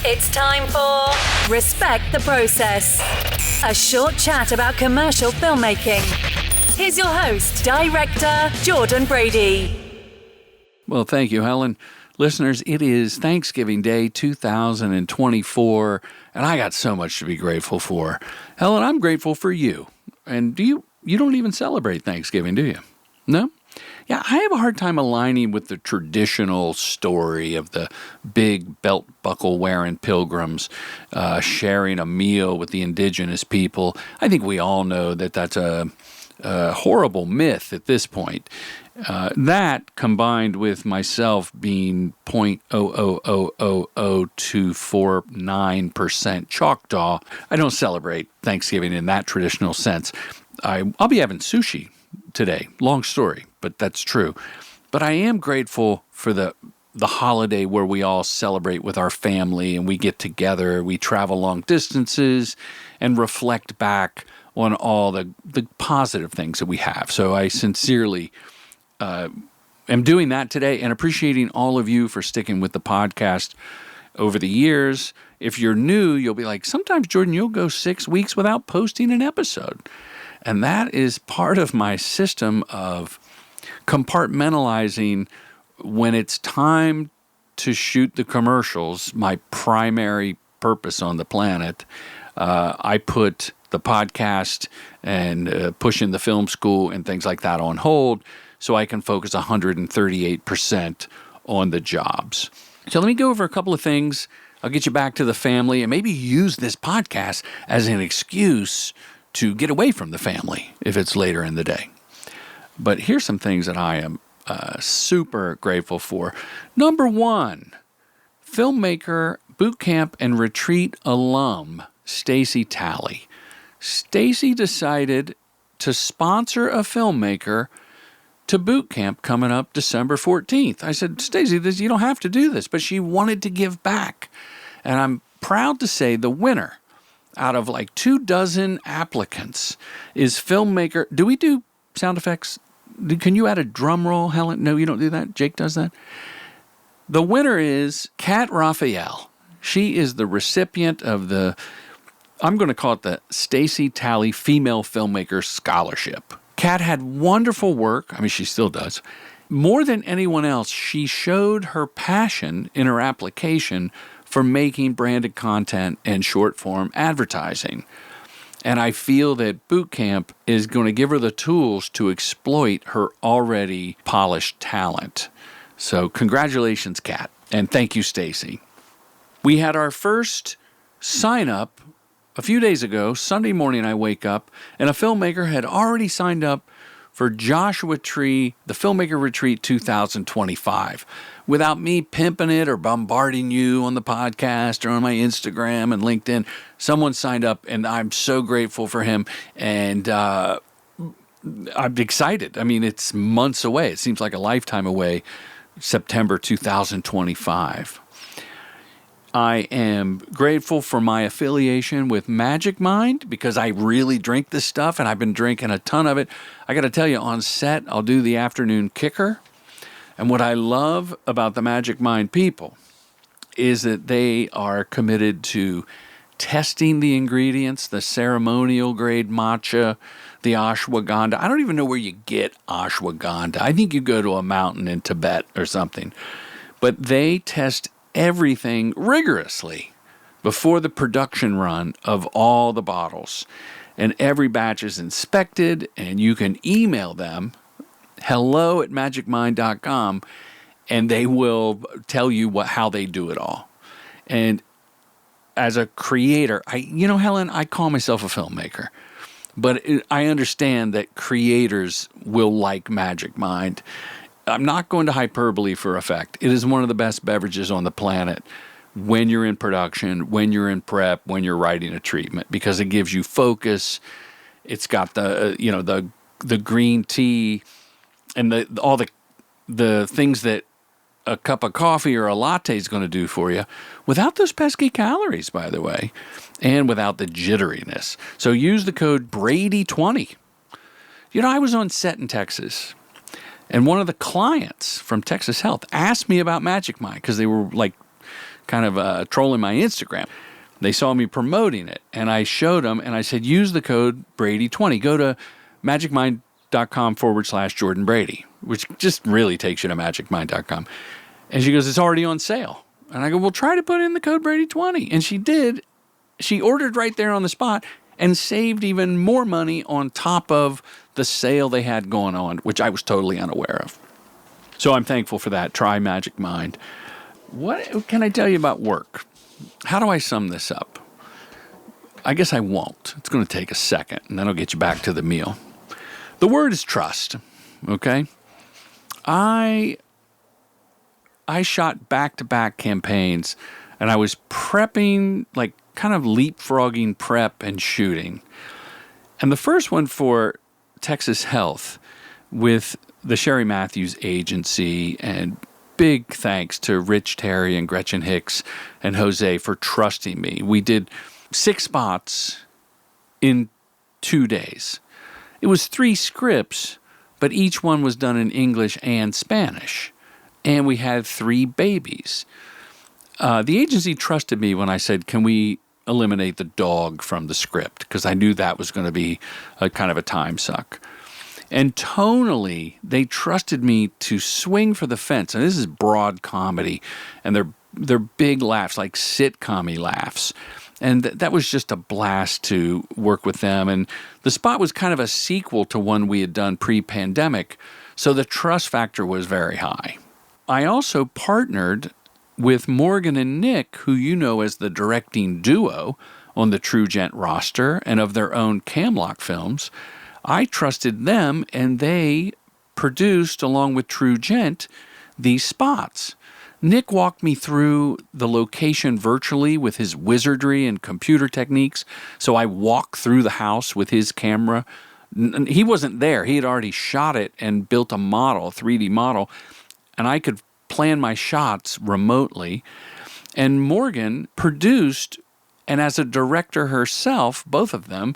It's time for Respect the Process, a short chat about commercial filmmaking. Here's your host, Director Jordan Brady. Well, thank you, Helen. Listeners, it is Thanksgiving Day 2024, and I got so much to be grateful for. Helen, I'm grateful for you. And you don't even celebrate Thanksgiving, do you? No? Yeah, I have a hard time aligning with the traditional story of the big belt buckle wearing pilgrims sharing a meal with the indigenous people. I think we all know that that's a horrible myth at this point. That combined with myself being 0.0000249% Choctaw, I don't celebrate Thanksgiving in that traditional sense. I'll be having sushi today. Long story, but that's true. But I am grateful for the holiday where we all celebrate with our family and we get together, we travel long distances and reflect back on all the positive things that we have. So I sincerely am doing that today and appreciating all of you for sticking with the podcast over the years. If you're new, you'll be like, sometimes, Jordan, you'll go 6 weeks without posting an episode. And that is part of my system of compartmentalizing when it's time to shoot the commercials, my primary purpose on the planet. I put the podcast and pushing the film school and things like that on hold so I can focus 138% on the jobs. So let me go over a couple of things. I'll get you back to the family and maybe use this podcast as an excuse to get away from the family if it's later in the day. But here's some things that I am super grateful for. Number one, Filmmaker, Bootcamp, and Retreat alum, Staci Talley. Staci decided to sponsor a filmmaker to Bootcamp coming up December 14th. I said, Staci, you don't have to do this, but she wanted to give back. And I'm proud to say the winner out of like 24 applicants is Filmmaker. Do we do sound effects? Can you add a drum roll, Helen? No, you don't do that. Jake does that. The winner is Kat Raphael. She is the recipient of I'm going to call it the Staci Talley Female Filmmaker Scholarship. Kat had wonderful work. I mean, she still does. More than anyone else, she showed her passion in her application for making branded content and short-form advertising. And I feel that Bootcamp is going to give her the tools to exploit her already polished talent. So congratulations, Kat. And thank you, Staci. We had our first sign-up a few days ago. Sunday morning I wake up, and a filmmaker had already signed up for Joshua Tree, the Filmmaker Retreat 2025. Without me pimping it or bombarding you on the podcast or on my Instagram and LinkedIn, someone signed up, and I'm so grateful for him. And I'm excited. I mean, it's months away. It seems like a lifetime away, September 2025. I am grateful for my affiliation with Magic Mind because I really drink this stuff, and I've been drinking a ton of it. I got to tell you, on set, I'll do the afternoon kicker. And what I love about the Magic Mind people is that they are committed to testing the ingredients, the ceremonial grade matcha, the ashwagandha. I don't even know where you get ashwagandha. I think you go to a mountain in Tibet or something. But they test everything rigorously before the production run of all the bottles. And every batch is inspected, and you can email them, hello@magicmind.com, and they will tell you how they do it all. And as a creator, Helen, I call myself a filmmaker, but I understand that creators will like Magic Mind. I'm not going to hyperbole for effect. It is one of the best beverages on the planet when you're in production, when you're in prep, when you're writing a treatment, because it gives you focus. It's got the green tea and all the things that a cup of coffee or a latte is going to do for you without those pesky calories, by the way, and without the jitteriness. So use the code Brady20. I was on set in Texas, and one of the clients from Texas Health asked me about Magic Mind because they were like kind of trolling my Instagram. They saw me promoting it, and I showed them, and I said, use the code Brady20. Go to magicmind.com/Jordan Brady, which just really takes you to magicmind.com. And she goes, it's already on sale. And I go, well, try to put in the code Brady20. And she did. She ordered right there on the spot and saved even more money on top of the sale they had going on, which I was totally unaware of. So I'm thankful for that. Try Magic Mind. What can I tell you about work? How do I sum this up? I guess I won't. It's going to take a second, and then I'll get you back to the meal. The word is trust, okay? I shot back-to-back campaigns, and I was prepping, like kind of leapfrogging prep and shooting. And the first one for Texas Health with the Sherry Matthews Agency, and big thanks to Rich Terry and Gretchen Hicks and Jose for trusting me. We did 6 spots in 2 days. It was 3 scripts, but each one was done in English and Spanish. And we had 3 babies. The agency trusted me when I said, can we eliminate the dog from the script? Because I knew that was going to be a kind of a time suck. And tonally, they trusted me to swing for the fence. And this is broad comedy, and they're big laughs, like sitcom-y laughs. And that was just a blast to work with them. And the spot was kind of a sequel to one we had done pre-pandemic, so the trust factor was very high. I also partnered with Morgan and Nick, who you know as the directing duo on the True Gent roster and of their own Camlock films. I trusted them, and they produced, along with True Gent, these spots. Nick walked me through the location virtually with his wizardry and computer techniques, so I walked through the house with his camera. He wasn't there. He had already shot it and built a model, a 3D model, and I could plan my shots remotely. And Morgan produced, and as a director herself, both of them,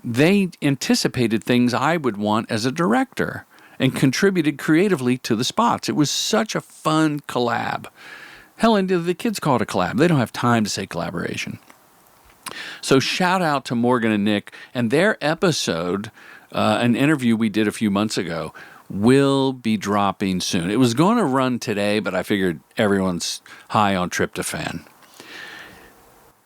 they anticipated things I would want as a director and contributed creatively to the spots. It was such a fun collab. Hell, and the kids call it a collab. They don't have time to say collaboration. So shout out to Morgan and Nick, and their episode, an interview we did a few months ago, will be dropping soon. It was going to run today, but I figured everyone's high on tryptophan.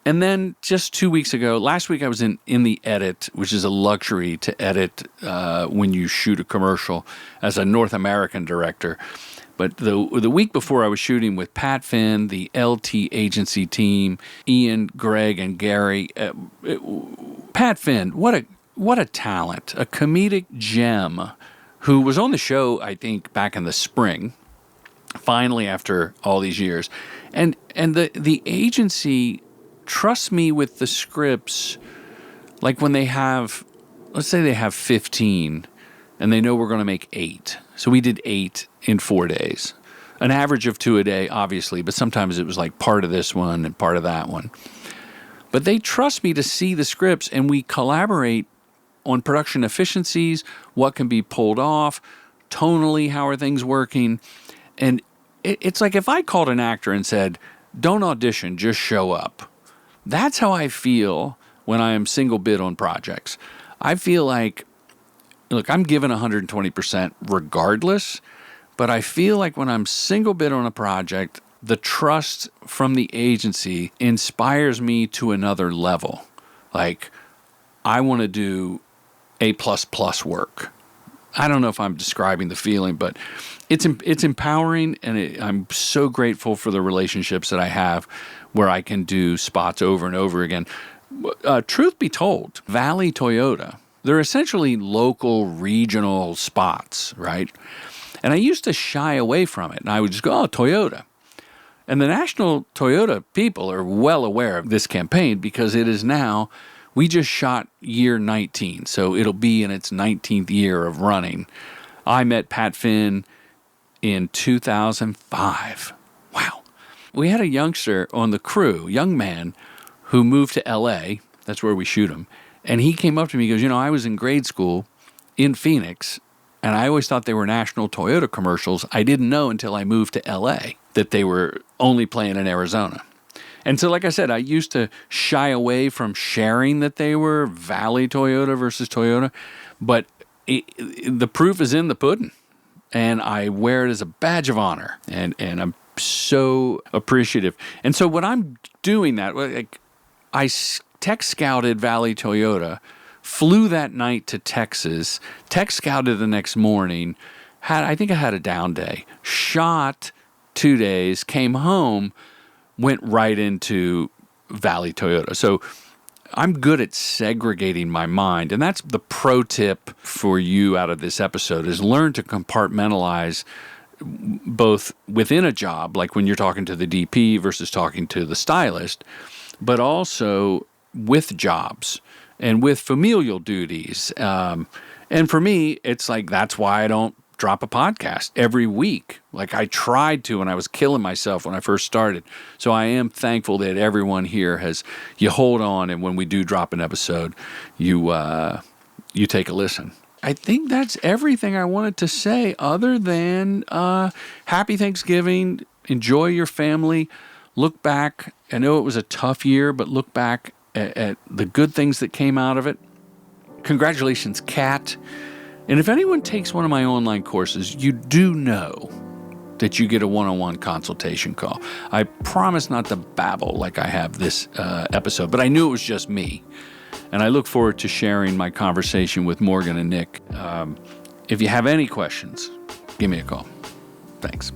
And then just 2 weeks ago, last week I was in the edit, which is a luxury to edit when you shoot a commercial as a North American director. But the week before I was shooting with Pat Finn, the LT agency team, Ian, Greg, and Gary. Pat Finn, what a talent, a comedic gem who was on the show, I think, back in the spring, finally after all these years. And the agency trust me with the scripts, like when they have, let's say they have 15, and they know we're going to make 8. So we did 8 in 4 days. An average of 2 a day, obviously, but sometimes it was like part of this one and part of that one. But they trust me to see the scripts, and we collaborate on production efficiencies, what can be pulled off, tonally, how are things working. And it's like if I called an actor and said, don't audition, just show up. That's how I feel when I am single bid on projects. I feel like, look, I'm given 120% regardless, but I feel like when I'm single bid on a project, the trust from the agency inspires me to another level. Like, I want to do A++ work. I don't know if I'm describing the feeling, but it's empowering, and I'm so grateful for the relationships that I have where I can do spots over and over again. Truth be told, Valley Toyota, they're essentially local, regional spots, right? And I used to shy away from it, and I would just go, oh, Toyota. And the national Toyota people are well aware of this campaign because it is now, we just shot year 19, so it'll be in its 19th year of running. I met Pat Finn in 2005. Wow. We had a youngster on the crew, young man, who moved to L.A., that's where we shoot him, and he came up to me, he goes, I was in grade school in Phoenix, and I always thought they were national Toyota commercials. I didn't know until I moved to L.A. that they were only playing in Arizona. And so, like I said, I used to shy away from sharing that they were Valley Toyota versus Toyota, but the proof is in the pudding, and I wear it as a badge of honor, and I'm so appreciative. And so when I'm doing that, like, I tech scouted Valley Toyota, flew that night to Texas, tech scouted the next morning, I think I had a down day, shot 2 days, came home, went right into Valley Toyota. So I'm good at segregating my mind. And that's the pro tip for you out of this episode, is learn to compartmentalize both within a job, like when you're talking to the DP versus talking to the stylist, but also with jobs and with familial duties. And for me, it's like, that's why I don't drop a podcast every week. Like I tried to, and I was killing myself when I first started. So I am thankful that everyone here you hold on, and when we do drop an episode, you take a listen. I think that's everything I wanted to say, other than happy Thanksgiving, enjoy your family, look back. I know it was a tough year, but look back at the good things that came out of it. Congratulations, Kat. And if anyone takes one of my online courses, you do know that you get a one-on-one consultation call. I promise not to babble like I have this episode, but I knew it was just me. And I look forward to sharing my conversation with Morgan and Nick. If you have any questions, give me a call. Thanks.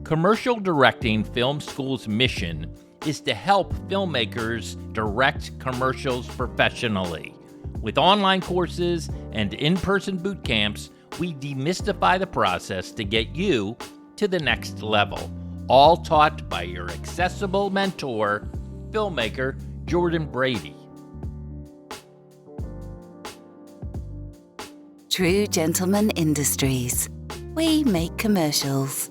Commercial Directing Film School's mission is to help filmmakers direct commercials professionally. With online courses and in-person boot camps, we demystify the process to get you to the next level, all taught by your accessible mentor, filmmaker Jordan Brady. True Gentleman Industries. We make commercials.